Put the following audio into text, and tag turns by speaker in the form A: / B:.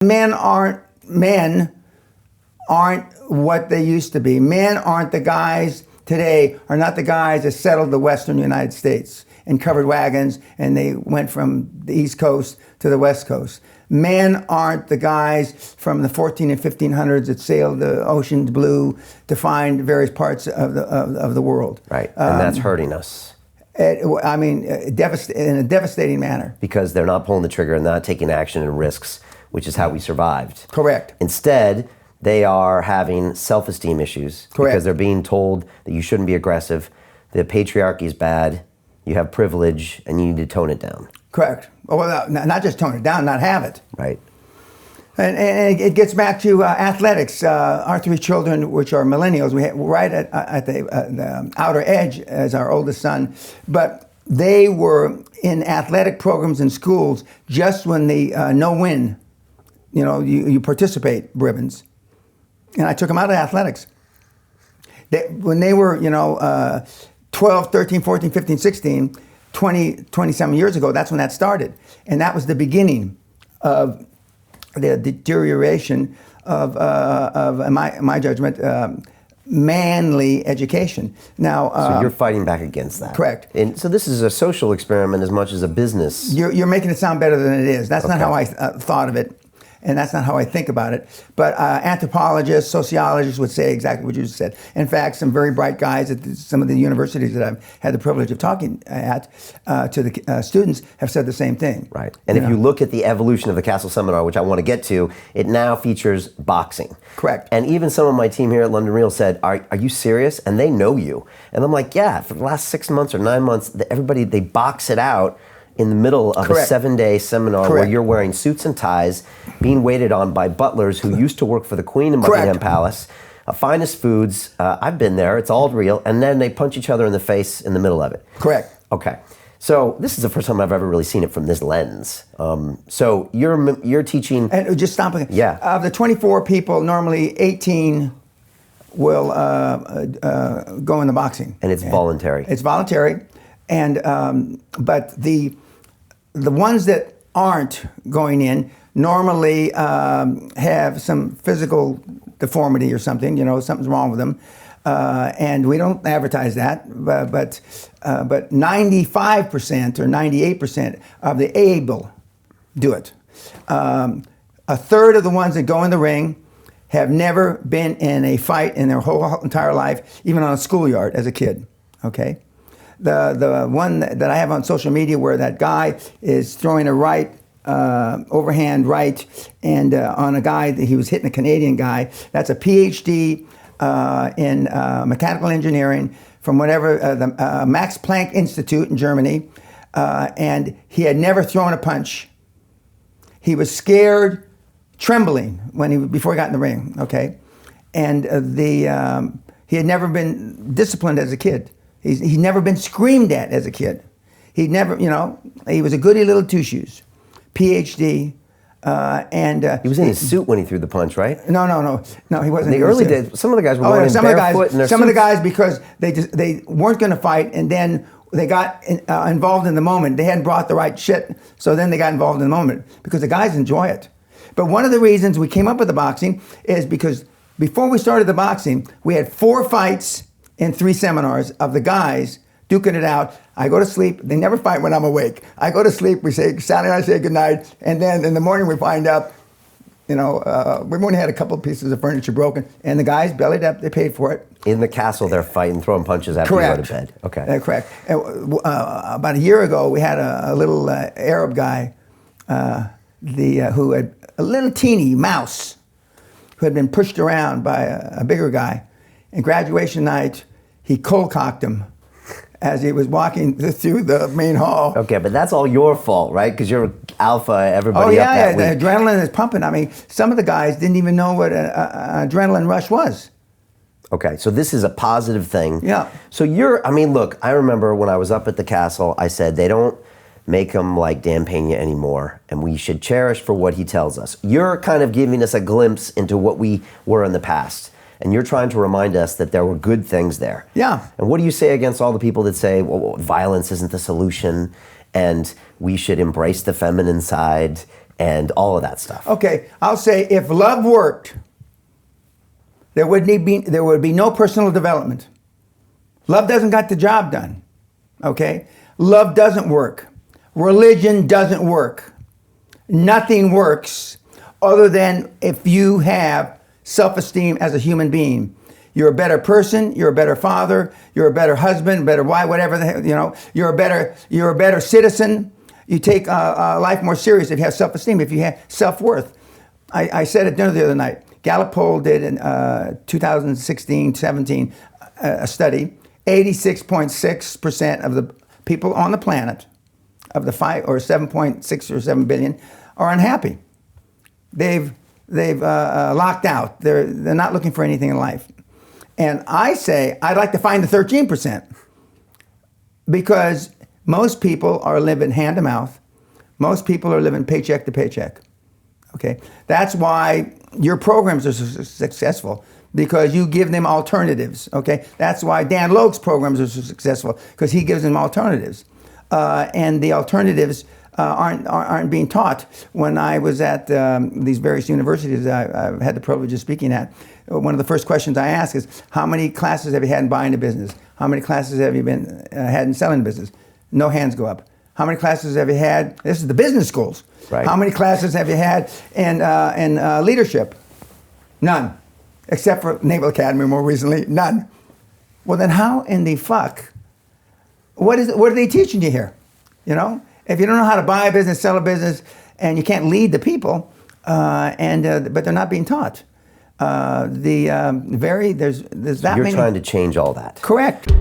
A: Men aren't what they used to be. Men aren't the guys today, are not the guys that settled the Western United States in covered wagons and they went from the East Coast to the West Coast. Men aren't the guys from the 14 and 1500s that sailed the oceans blue to find various parts of the world.
B: Right, and that's hurting us.
A: I mean, in a devastating manner.
B: Because they're not pulling the trigger and not taking action and risks, which is how we survived.
A: Correct.
B: Instead, they are having self-esteem issues.
A: Correct.
B: Because they're being told that you shouldn't be aggressive, the patriarchy is bad, you have privilege, and you need to tone it down.
A: Correct. Well, not just tone it down, not have it.
B: Right.
A: And it gets back to athletics. Our three children, which are millennials, we're right at the outer edge as our oldest son, but they were in athletic programs in schools just when the no-win, you participate ribbons. And I took them out of athletics. When they were, 12, 13, 14, 15, 16, 20-some years ago, that's when that started. And that was the beginning of the deterioration of in my judgment, manly education. Now,
B: so you're fighting back against that.
A: Correct.
B: And so this is a social experiment as much as a business.
A: You're making it sound better than it is. That's not how I thought of it. And that's not how I think about it. But anthropologists, sociologists would say exactly what you just said. In fact, some very bright guys at some of the universities that I've had the privilege of talking at to the students have said the same thing.
B: Right. And if you look at the evolution of the Castle Seminar, which I want to get to, it now features boxing.
A: Correct.
B: And even some of my team here at London Real said, are you serious? And they know you. And I'm like, yeah, for the last 6 months or 9 months, everybody, they box it out in the middle of
A: Correct.
B: a 7-day seminar
A: Correct.
B: where you're wearing suits and ties, being waited on by butlers who used to work for the Queen in Buckingham
A: Correct.
B: Palace, finest foods. I've been there, it's all real, and then they punch each other in the face in the middle of it.
A: Correct.
B: Okay, so this is the first time I've ever really seen it from this lens. So you're teaching...
A: And just stopping.
B: Yeah.
A: Of the 24 people, normally 18 will go into boxing.
B: And it's voluntary.
A: It's voluntary, and but the ones that aren't going in normally have some physical deformity or something. Something's wrong with them, and we don't advertise that. But 95% or 98% of the able do it. A third of the ones that go in the ring have never been in a fight in their whole entire life, even on a schoolyard as a kid. Okay. The one that I have on social media where that guy is throwing a right, overhand right, and on a guy, he was hitting a Canadian guy. That's a PhD in mechanical engineering from whatever, the Max Planck Institute in Germany, and he had never thrown a punch. He was scared, trembling before he got in the ring, okay? And he had never been disciplined as a kid. He's never been screamed at as a kid. He never, he was a goody little two-shoes, PhD, and...
B: He was in his suit when he threw the punch, right?
A: No, he wasn't.
B: In the early days, some of the guys were wearing barefoot in their suits.
A: Some of the guys, because they weren't going to fight, and then they got involved in the moment. They hadn't brought the right shit, so then they got involved in the moment, because the guys enjoy it. But one of the reasons we came up with the boxing is because before we started the boxing, we had 4 fights in 3 seminars of the guys duking it out. I go to sleep. They never fight when I'm awake. I go to sleep. We say, Saturday night, say goodnight. And then in the morning we find out, we've only had a couple of pieces of furniture broken. And the guys bellied up. They paid for it.
B: In the castle, they're fighting, throwing punches after you go to bed. Okay.
A: Correct. About a year ago, we had a little Arab guy who had a little teeny mouse who had been pushed around by a bigger guy. And graduation night, he cold-cocked him as he was walking through the main hall.
B: Okay, but that's all your fault, right? Because you're alpha, everybody up that week.
A: The adrenaline is pumping. I mean, some of the guys didn't even know what an adrenaline rush was.
B: Okay, so this is a positive thing.
A: Yeah.
B: So look, I remember when I was up at the castle, I said, they don't make him like Dan Peña anymore, and we should cherish for what he tells us. You're kind of giving us a glimpse into what we were in the past. And you're trying to remind us that there were good things there.
A: Yeah.
B: And what do you say against all the people that say, well, violence isn't the solution, and we should embrace the feminine side, and all of that stuff.
A: Okay, I'll say if love worked, there would be no personal development. Love doesn't got the job done. Okay? Love doesn't work. Religion doesn't work. Nothing works other than if you have self-esteem as a human being. You're a better person, you're a better father, you're a better husband, better wife, whatever the hell, you know, you're a better citizen. You take life more serious if you have self-esteem, if you have self-worth. I said at dinner the other night, Gallup poll did in 2016-17 a study. 86.6% of the people on the planet, of the 7.6 or 7 billion, are unhappy. They've locked out. They're not looking for anything in life. And I say I'd like to find the 13%, because most people are living hand to mouth. Most people are living paycheck to paycheck. Okay, that's why your programs are so successful, because you give them alternatives. Okay, that's why Dan Logue's programs are so successful, because he gives them alternatives, and the alternatives aren't being taught. When I was at these various universities I've had the privilege of speaking at, one of the first questions I ask is, how many classes have you had in buying a business? How many classes have you had in selling a business? No hands go up. How many classes have you had? This is the business schools.
B: Right.
A: How many classes have you had in leadership? None. Except for Naval Academy more recently, none. Well, then how in the fuck, what are they teaching you here? You know? If you don't know how to buy a business, sell a business, and you can't lead the people, but they're not being taught. There's that many.
B: You're trying to change all that.
A: Correct.